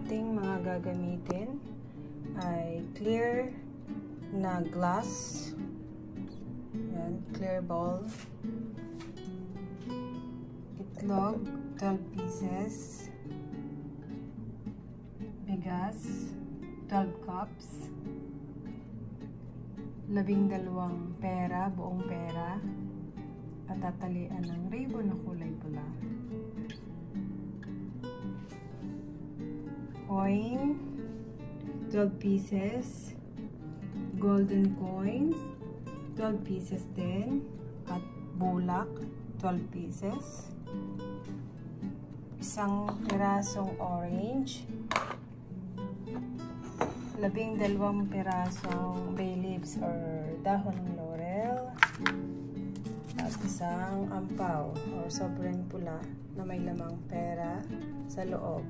ating mga gagamitin ay clear na glass. Yan, clear bowl. Itlog, 12 pieces. Bigas, 12 cups. 12 pera, buong pera. At tatalian ng ribbon na kulay pula. Coin, 12 pieces. Golden coins, 12 pieces din. At bulak, 12 pieces. Isang pirasong orange. 12 pirasong bay leaves or dahon ng laurel. At isang ampaw or sobrang pula na may lamang pera sa loob.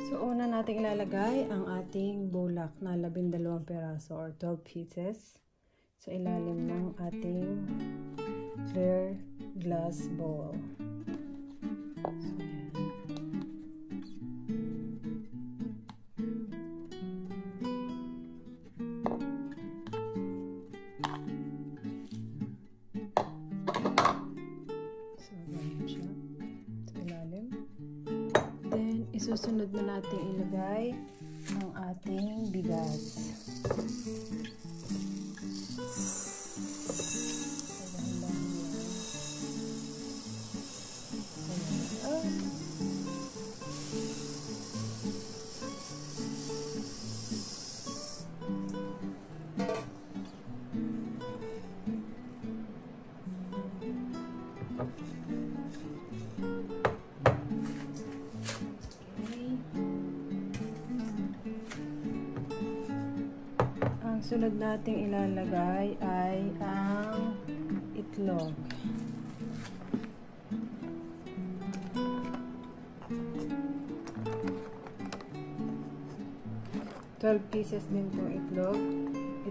So, una nating ilalagay ang ating bulak na 12 piraso or 12 pieces sa ilalim ng ating clear glass bowl. So, ganyan siya sa ilalim. Then, isusunod na natin ilagay ang ating bigas. Ang sunod nating ilalagay ay ang itlog. Twelve pieces din po itlog.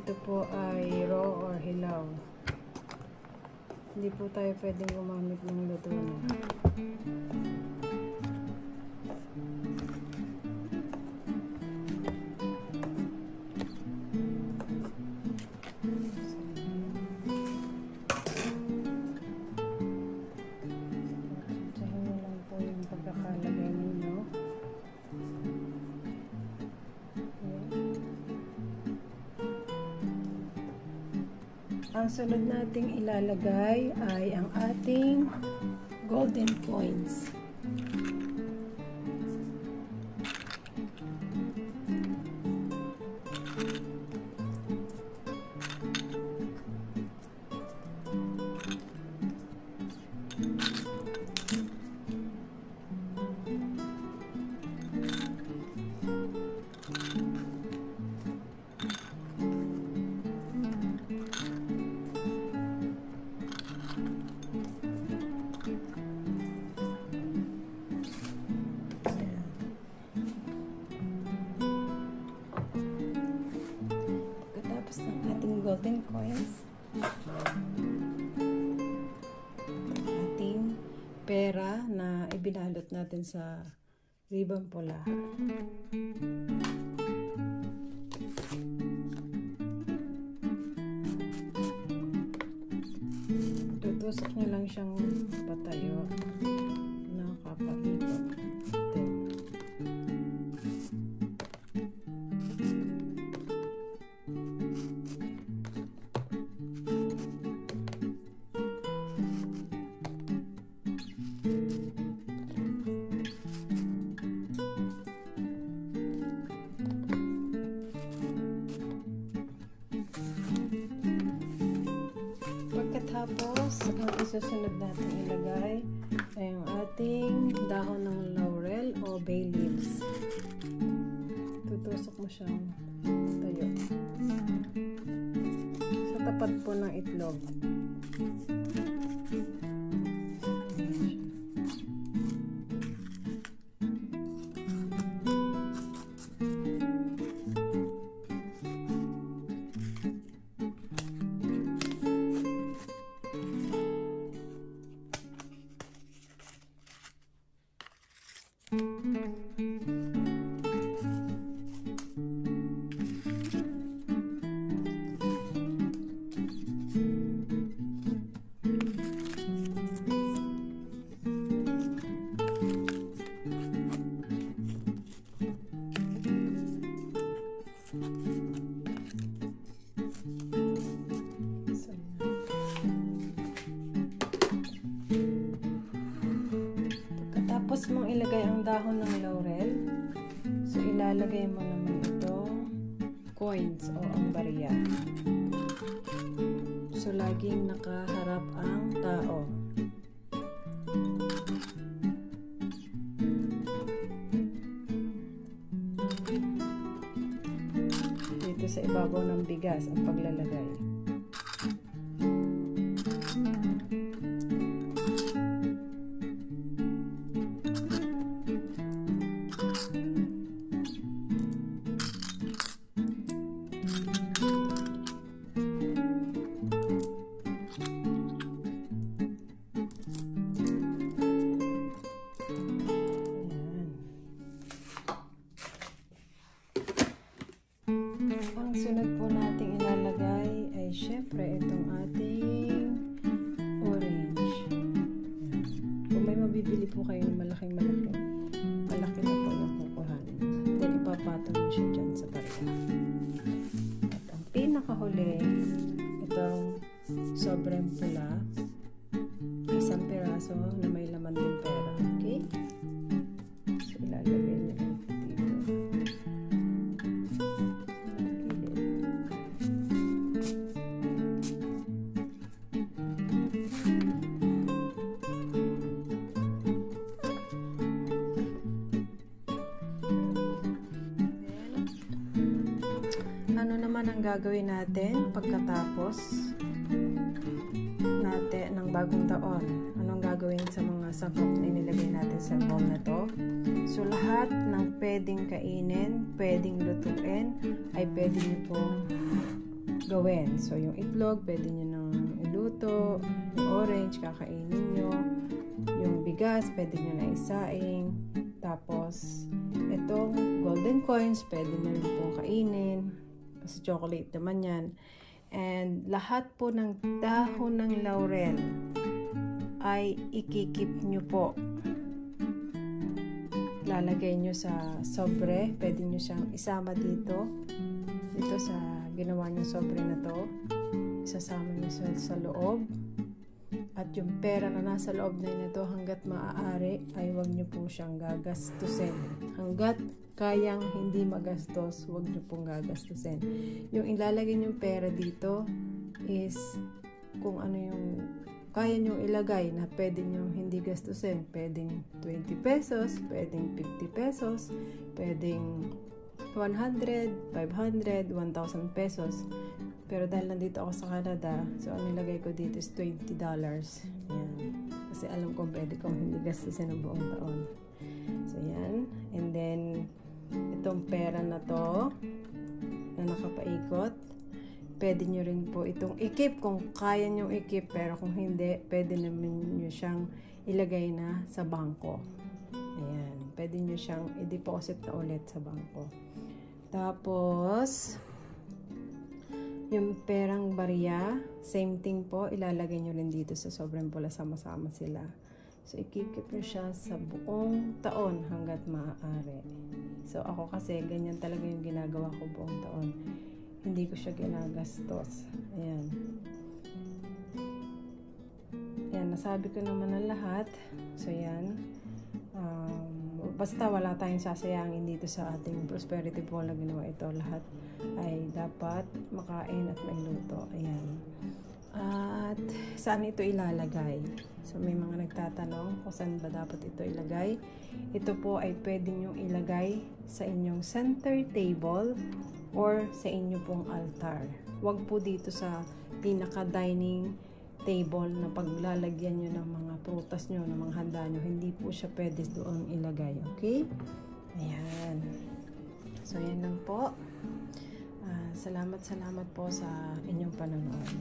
Ito po ay raw or hilaw. Hindi po tayo pwedeng gumamit ng luto na. Ang sunod nating ilalagay ay ang ating golden coins. Golden coins, ating pera na ibinalot natin sa ribbon pula. Tutusok niyo lang siyang patayo na kapakipot. Tapos, ang isusunod natin ilagay ay ang ating dahon ng laurel o bay leaves. Tutusok mo siyang tayo. Sa tapat po ng itlog. Tapos mong ilagay ang dahon ng laurel, so ilalagay mo naman ito coins o ang barya. So laging nakaharap ang tao. Dito sa ibabaw ng bigas ang paglalagay. Ang sunod po nating ilalagay ay syempre itong ating orange. Kung may mabibili po kayo ng malaki na po yung kukuhanin. Then ipapatong mo siya dyan sa barya. At ang pinakahuli, itong sobrang pula, isang piraso na may laman din pera. Okay? So ilalagay niyo dito. Ano naman ang gagawin natin pagkatapos natin ng bagong taon? Anong gagawin sa mga sangkap na inilagay natin sa bowl na to? So lahat ng pwedeng kainin, pwedeng lutuin, ay pwede nyo pong gawin. So yung itlog, pwede nyo nang iluto, yung orange, kakainin nyo, yung bigas, pwede nyo na isaing, tapos itong golden coins, pwede nyo rin pong kainin, kasi chocolate naman yan. And lahat po ng dahon ng laurel ay ikikip nyo po. Lalagay nyo sa sobre. Pwede nyo siyang isama dito. Dito sa ginawa nyo sobre na to. Isasama nyo sa loob. At yung pera na nasa loob na yun ito, hanggat maaari, ay huwag nyo po siyang gagastusin. Hanggat kayang hindi magastos, huwag nyo pong gagastusin. Yung ilalagay yung pera dito is kung ano yung kaya nyo ilagay na pwede nyo hindi gastusin. Pwedeng 20 pesos, pwedeng 50 pesos, pwedeng 100, 500, 1,000 pesos. Pero dahil nandito ako sa Canada, so ang nilagay ko dito is $20. Yan. Kasi alam kong pwede kong hindi gastusin ng buong taon. So yan. And then, itong pera na to, na nakapaikot, pwede nyo rin po itong ikip kung kaya nyo ikip. Pero kung hindi, pwede naman nyo siyang ilagay na sa bangko. Ayan. Pwede nyo siyang i-deposit na ulit sa bangko. Tapos, yung perang barya, same thing po, ilalagay nyo rin dito sa sobrang pula, sama-sama sila. So, ikikip nyo siya sa buong taon hanggat maaari. So, ako kasi, ganyan talaga yung ginagawa ko buong taon. Hindi ko siya ginagastos. Ayan. Ayan, nasabi ko naman ang lahat. So, yan. Basta wala tayong sasayangin dito sa ating prosperity bowl na ginawa ito. Lahat ay dapat makain at may luto. Ayan. At saan ito ilalagay? So may mga nagtatanong kung saan ba dapat ito ilagay. Ito po ay pwede nyong ilagay sa inyong center table or sa inyong pong altar. Huwag po dito sa pinaka-dining table na paglalagyan nyo ng mga prutas nyo, ng mga handa nyo. Hindi po siya pwede doon ilagay. Okay? Ayan. So yan lang po. Salamat po sa inyong panonood.